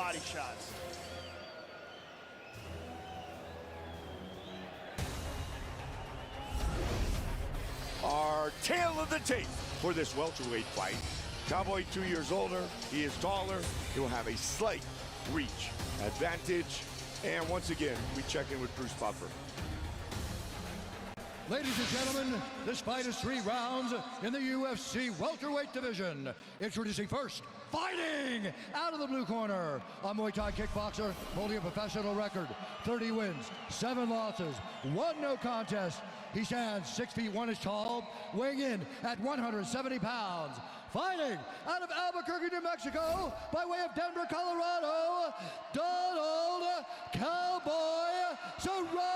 body shots. Our tale of the tape for this welterweight fight. Cowboy 2 years older, he is taller, he will have a slight reach advantage. And once again, we check in with Bruce Buffer. Ladies and gentlemen, this fight is 3 rounds in the UFC welterweight division. Introducing first, fighting out of the blue corner, a Muay Thai kickboxer holding a professional record, 30 wins, 7 losses, 1 no contest. He stands 6 feet 1 inch tall, weighing in at 170 pounds. Fighting out of Albuquerque, New Mexico, by way of Denver, Colorado, Donald Cowboy Cerrone.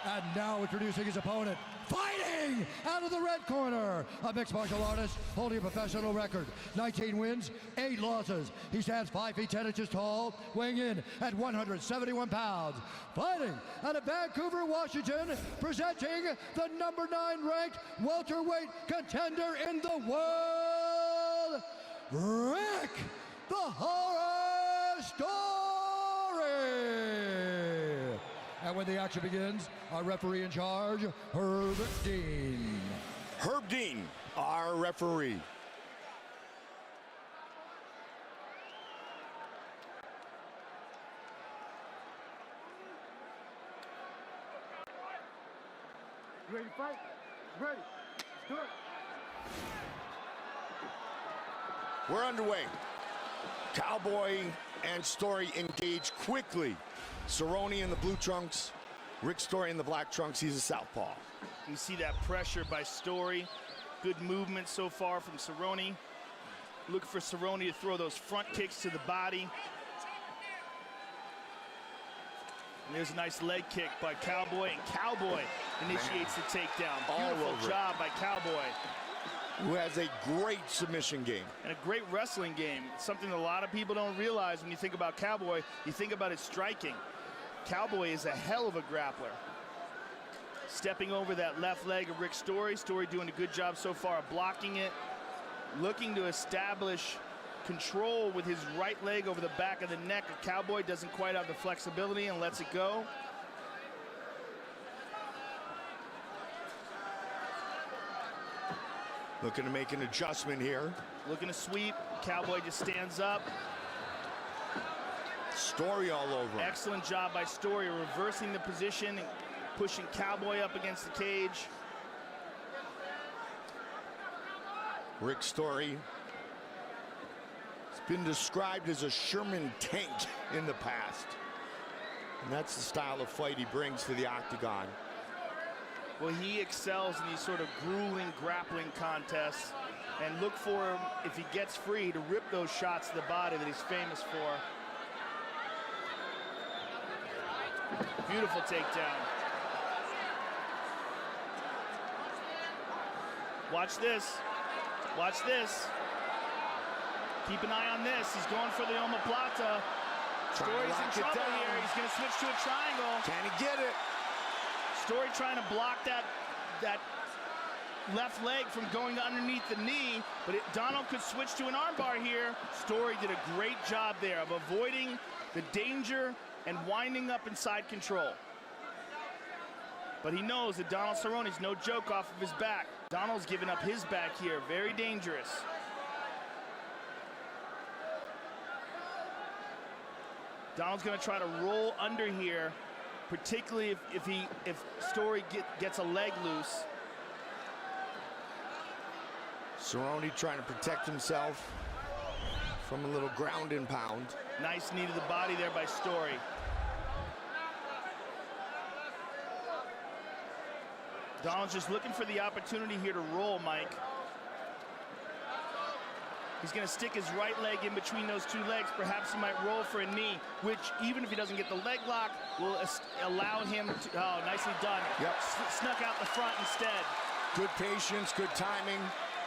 And now introducing his opponent, fighting out of the red corner, a mixed martial artist holding a professional record, 19 wins, 8 losses. He stands 5 feet 10 inches tall, weighing in at 171 pounds. Fighting out of Vancouver, Washington, presenting the number 9 ranked welterweight contender in the world, Rick the Horror Story. And when the action begins, our referee in charge, Herb Dean. Herb Dean, our referee. You ready to fight? Ready. Let's do it. We're underway. Cowboy and Story engage quickly. Cerrone in the blue trunks, Rick Story in the black trunks. He's a southpaw. You see that pressure by Story. Good movement so far from Cerrone. Look for Cerrone to throw those front kicks to the body. And there's a nice leg kick by Cowboy, and Cowboy initiates the takedown. Beautiful job by Cowboy. Who has a great submission game. And a great wrestling game. Something that a lot of people don't realize when you think about Cowboy. You think about his striking. Cowboy is a hell of a grappler. Stepping over that left leg of Rick Story. Story doing a good job so far of blocking it. Looking to establish control with his right leg over the back of the neck. A Cowboy doesn't quite have the flexibility and lets it go. Looking to make an adjustment here. Looking to sweep. Cowboy just stands up. Story all over him. Excellent job by Story, reversing the position and pushing Cowboy up against the cage. Rick Story has been described as a Sherman tank in the past. And that's the style of fight he brings to the octagon. Well, he excels in these sort of grueling grappling contests. And look for him, if he gets free, to rip those shots to the body that he's famous for. Beautiful takedown. Watch this. Watch this. Keep an eye on this. He's going for the omoplata. Story's in trouble here. He's going to switch to a triangle. Can he get it? Story trying to block that left leg from going underneath the knee, but Donald could switch to an armbar here. Story did a great job there of avoiding the danger and winding up inside control. But he knows that Donald Cerrone's no joke off of his back. Donald's giving up his back here. Very dangerous. Donald's going to try to roll under here, particularly if Story gets a leg loose. Cerrone trying to protect himself from a little ground and pound. Nice knee to the body there by Story. Donald's just looking for the opportunity here to roll, Mike. He's going to stick his right leg in between those two legs. Perhaps he might roll for a knee, which, even if he doesn't get the leg lock, will allow him to, oh, nicely done. Yep. Snuck out the front instead. Good patience, good timing.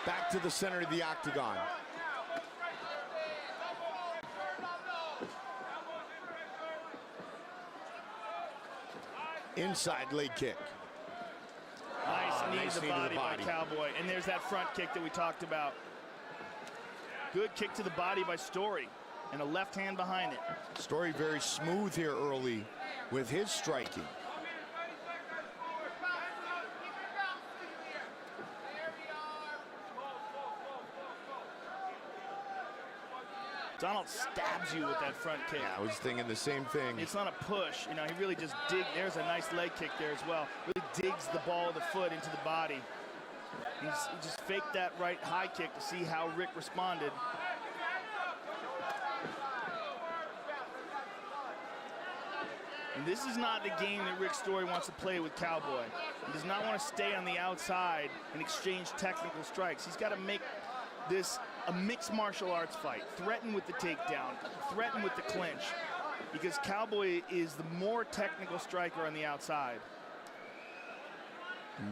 Back to the center of the octagon. Inside leg kick. Nice knee to the body by Cowboy. And there's that front kick that we talked about. Good kick to the body by Story, and a left hand behind it. Story very smooth here early with his striking. Donald stabs you with that front kick. Yeah, I was thinking the same thing. It's not a push. You know, he really just digs. There's a nice leg kick there as well. Really digs the ball of the foot into the body. He just faked that right high kick to see how Rick responded. And this is not the game that Rick Story wants to play with Cowboy. He does not want to stay on the outside and exchange technical strikes. He's got to make this a mixed martial arts fight. Threaten with the takedown, threaten with the clinch, because Cowboy is the more technical striker on the outside.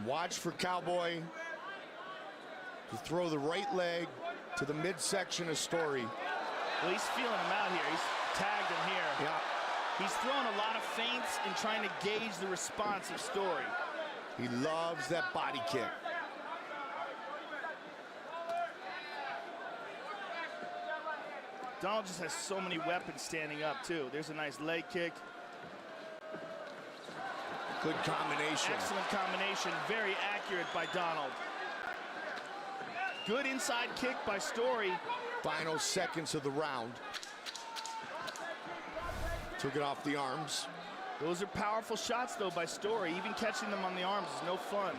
Watch for Cowboy to throw the right leg to the midsection of Story. Well, he's feeling him out here. He's tagged him here. Yeah. He's throwing a lot of feints and trying to gauge the response of Story. He loves that body kick. Donald just has so many weapons standing up, too. There's a nice leg kick. Good combination. Excellent combination. Very accurate by Donald. Good inside kick by Story. Final seconds of the round. Took it off the arms. Those are powerful shots, though, by Story. Even catching them on the arms is no fun.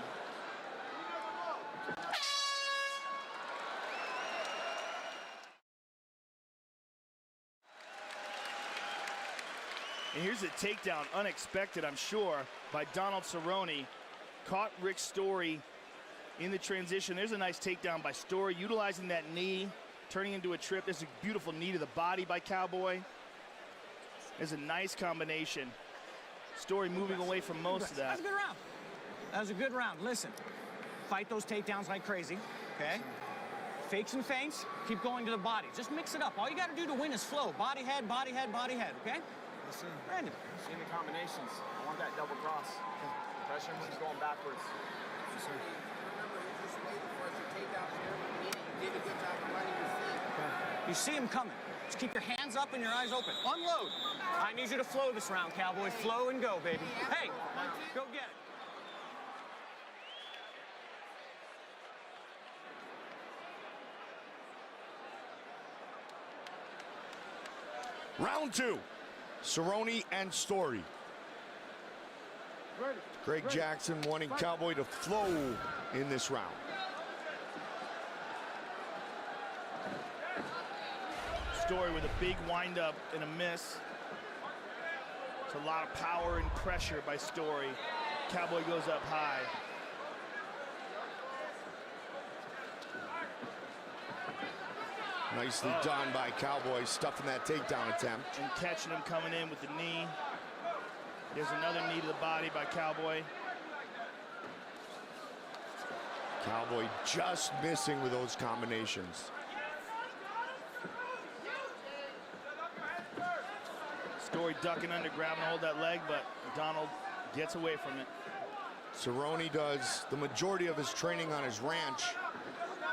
And here's a takedown, unexpected, I'm sure, by Donald Cerrone. Caught Rick Story in the transition. There's a nice takedown by Story, utilizing that knee, turning into a trip. There's a beautiful knee to the body by Cowboy. There's a nice combination. Story moving away from most of that. That was a good round. That was a good round. Listen, fight those takedowns like crazy, okay? Fakes and feints, keep going to the body. Just mix it up. All you got to do to win is flow. Body, head, body, head, body, head, okay? Yes, sir. Brandon. See the combinations. I want that double cross. Pressure him when he's going backwards. Yes, sir. You see him coming. Just keep your hands up and your eyes open. Unload. I need you to flow this round, Cowboy. Flow and go, baby. Hey, go get it. Round two. Cerrone and Story. Ready. Greg Jackson wanting Cowboy to flow in this round. Story with a big windup and a miss. It's a lot of power and pressure by Story. Cowboy goes up high. Nicely done by Cowboy, stuffing that takedown attempt. And catching him coming in with the knee. There's another knee to the body by Cowboy. Cowboy just missing with those combinations. Story ducking under, grabbing hold of that leg, but Donald gets away from it. Cerrone does the majority of his training on his ranch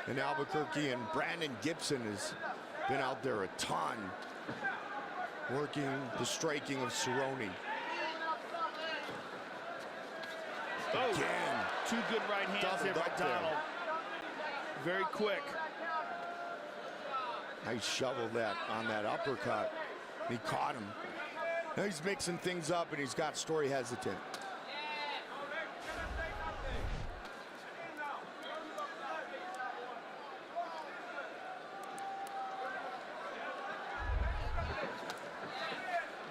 in Albuquerque, and Brandon Gibson has been out there a ton working the striking of Cerrone. Oh, Again. two good right hands there by Doubled up there. Donald. Very quick. Nice shovel that on that uppercut. He caught him. Now he's mixing things up, and he's got Story hesitant.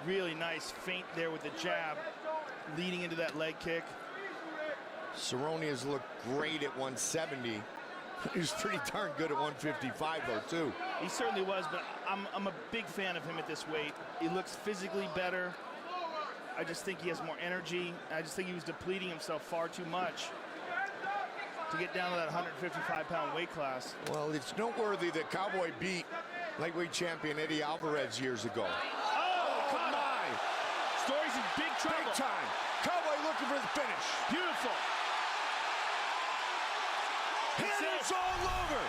Really nice feint there with the jab, leading into that leg kick. Cerrone has looked great at 170. He's pretty darn good at 155, though, too. He certainly was, but I'm a big fan of him at this weight. He looks physically better. I just think he has more energy. I just think he was depleting himself far too much to get down to that 155-pound weight class. Well, it's noteworthy that Cowboy beat lightweight champion Eddie Alvarez years ago. Oh, my! Story's in big trouble. Big time. Cowboy looking for the finish. Beautiful. And it's all over.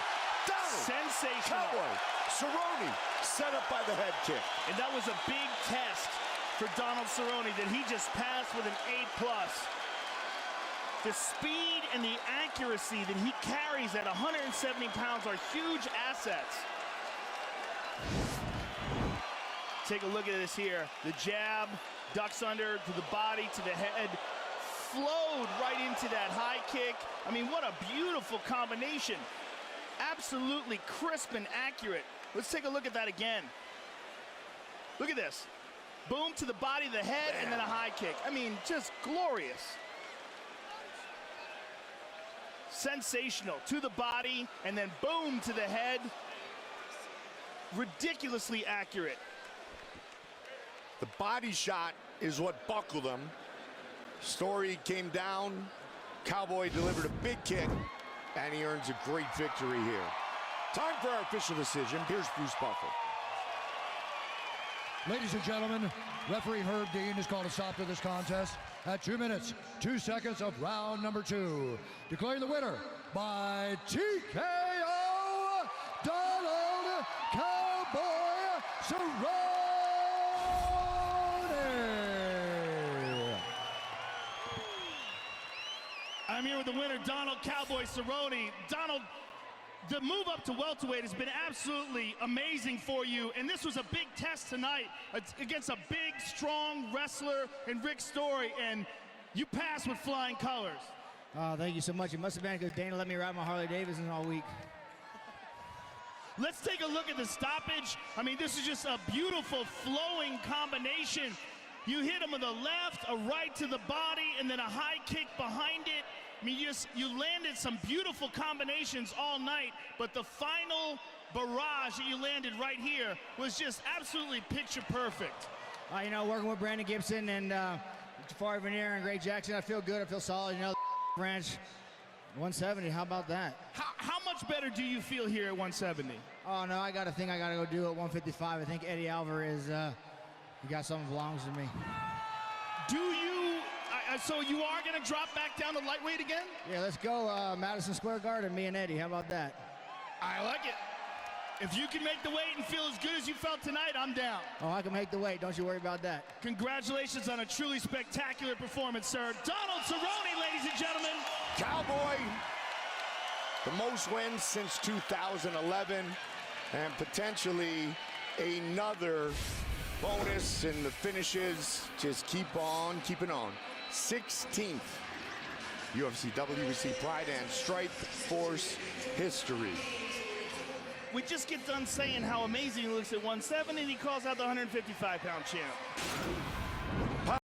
Down. Sensational. Cowboy. Cerrone set up by the head kick. And that was a big test for Donald Cerrone that he just passed with an A+. The speed and the accuracy that he carries at 170 pounds are huge assets. Take a look at this here. The jab, ducks under to the body, to the head, flowed right into that high kick. I mean, what a beautiful combination. Absolutely crisp and accurate. Let's take a look at that again. Look at this. Boom to the body, the head, and then a high kick. I mean, just glorious. Sensational. To the body, and then boom to the head. Ridiculously accurate. The body shot is what buckled him. Story came down. Cowboy delivered a big kick, and he earns a great victory here. Time for our official decision. Here's Bruce Buffer. Ladies and gentlemen, referee Herb Dean has called a stop to this contest at 2 minutes, 2 seconds of round number 2. Declaring the winner by TKO, Donald Cowboy Cerrone. I'm here with the winner, Donald Cowboy Cerrone. Donald, the move up to welterweight has been absolutely amazing for you, and this was a big test tonight against a big, strong wrestler in Rick Story, and you passed with flying colors. Oh, thank you so much. It must have been because Dana let me ride my Harley Davidson all week. Let's take a look at the stoppage. I mean, this is just a beautiful flowing combination. You hit him with a left, a right to the body, and then a high kick behind it. I mean, you landed some beautiful combinations all night, but the final barrage that you landed right here was just absolutely picture perfect. You know, working with Brandon Gibson and Jafari Veneer and Greg Jackson, I feel good. I feel solid. You know, branch 170. How about that? How much better do you feel here at 170? Oh no, I got a thing I got to go do at 155. I think Eddie Alvarez, he got something that belongs to me. Do you? So you are going to drop back down to lightweight again? Yeah, let's go Madison Square Garden, me and Eddie. How about that? I like it. If you can make the weight and feel as good as you felt tonight, I'm down. Oh, I can make the weight. Don't you worry about that. Congratulations on a truly spectacular performance, sir. Donald Cerrone, ladies and gentlemen. Cowboy, the most wins since 2011, and potentially another bonus in the finishes. Just keep on keeping on. 16th UFC WBC Pride and Strike Force history. We just get done saying how amazing he looks at 170, and he calls out the 155-pound champ.